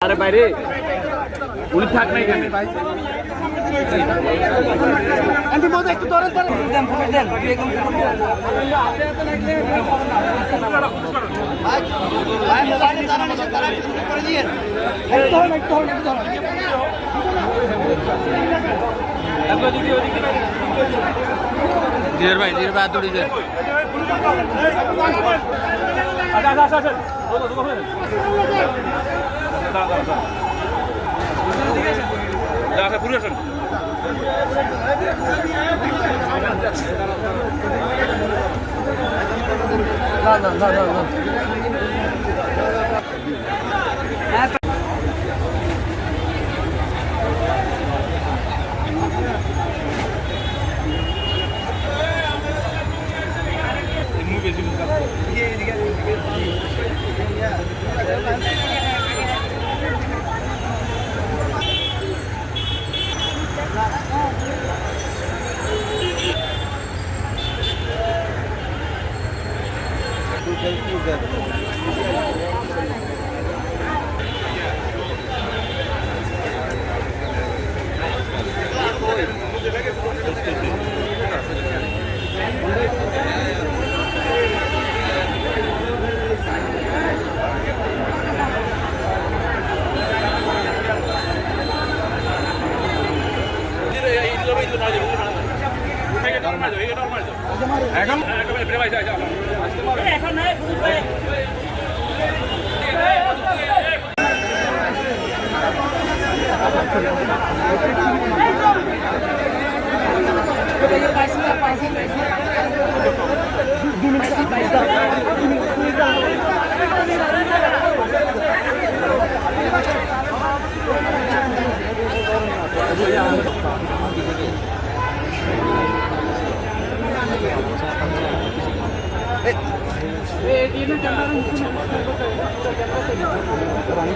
আরে বাইরে উনি থাক না এখানে ভাই এন্ড মধ্যে একটু ধরে দেন ফুল দেন বেগম ভাই ভাই মোবাইলে তারা করে দিয়েন একটু আপনি দিদি ওদিকে ধীর ভাই দৌড়ি যান আচ্ছা দাদা পুরো আসুন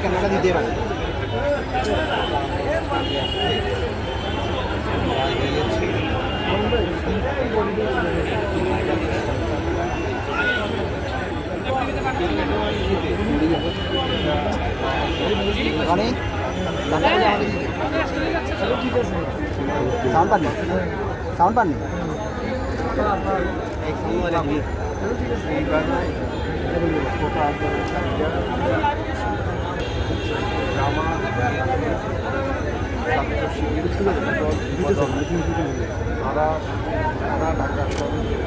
कैमरा दीजिए साउंड पानी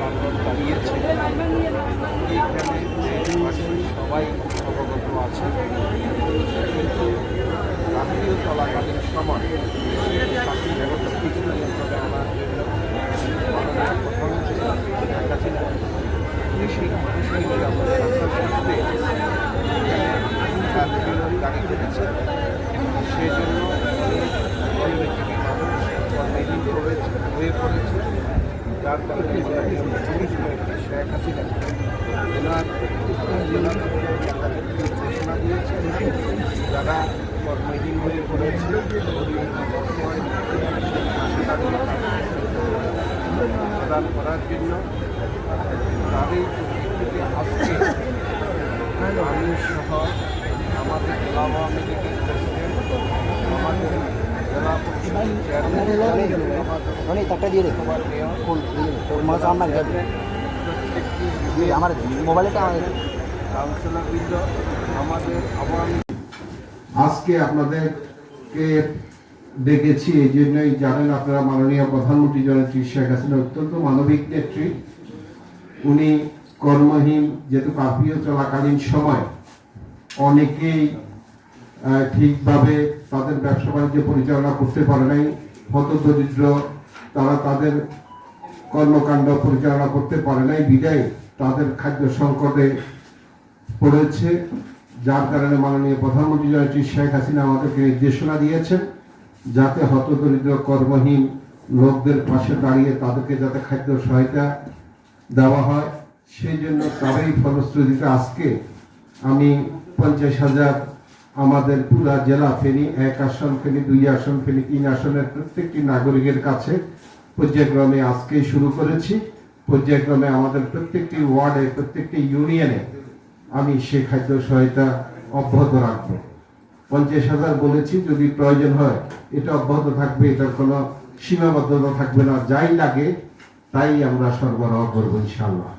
ঢাকা দাঁড়িয়েছে সবাই অবগত আছে কিন্তু রাষ্ট্রীয় চলাকালীন সময় চাকরি ব্যবস্থা কিছু আনার জন্য প্রধানমন্ত্রী শেখ হাসিনা সেই দাঁড়িয়ে রেখেছে সেই জন্য হয়ে পড়েছে যার কারণে শেখ হাসিনা ওনার ঘোষণা দিয়েছে যারা কর্মহীন হয়ে পড়েছে প্রদান করার জন্য তাদের থেকে আজকে আমি সহ আমাদের জেলা আওয়ামী লীগের প্রেসিডেন্ট আমাদের জেলা পরিষদের চেয়ারম্যান আমার মোবাইলটা কাউন্সিলরবৃন্দ আমাদের আওয়ামী আজকে আপনাদেরকে ডেকেছি এই জন্যই জানেন আপনারা মাননীয় প্রধানমন্ত্রী জননেত্রী শেখ হাসিনা অত্যন্ত মানবিক নেত্রী। উনি কর্মহীন যেহেতু কার্ফিউ চলাকালীন সময় অনেকেই ঠিকভাবে তাদের ব্যবসা বাণিজ্য পরিচালনা করতে পারে নাই, হতদরিদ্র তারা তাদের কর্মকাণ্ড পরিচালনা করতে পারে নাই বিদায় তাদের খাদ্য সংকটে পড়েছে। যার কারণে মাননীয় প্রধানমন্ত্রী জননেত্রী শেখ হাসিনা আমাদেরকে নির্দেশনা দিয়েছেন যাতে হতদরিদ্র কর্মহীন লোকদের পাশে দাঁড়িয়ে তাদেরকে যাতে খাদ্য সহায়তা দেওয়া হয়। সেই জন্য তারই ফলশ্রুতিতে আজকে আমি 50,000 আমাদের পুরা জেলা ফেনী 1 আসন, ফেনী 2 আসন, ফেনী 3 আসনের প্রত্যেকটি নাগরিকের কাছে পর্যায়ক্রমে আজকেই শুরু করেছি। পর্যায়ক্রমে আমাদের প্রত্যেকটি ওয়ার্ডে প্রত্যেকটি ইউনিয়নে আমি সেই খাদ্য সহায়তা অব্যাহত রাখবো। 50,000 বলেছি, যদি প্রয়োজন হয় এটা অব্যাহত থাকবে, এটার কোনো সীমাবদ্ধতা থাকবে না, যাই লাগে তাই আমরা সরবরাহ করবো ইনশাআল্লাহ।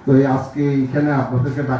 তো আজকে এখানে আপনাদেরকে ডাকা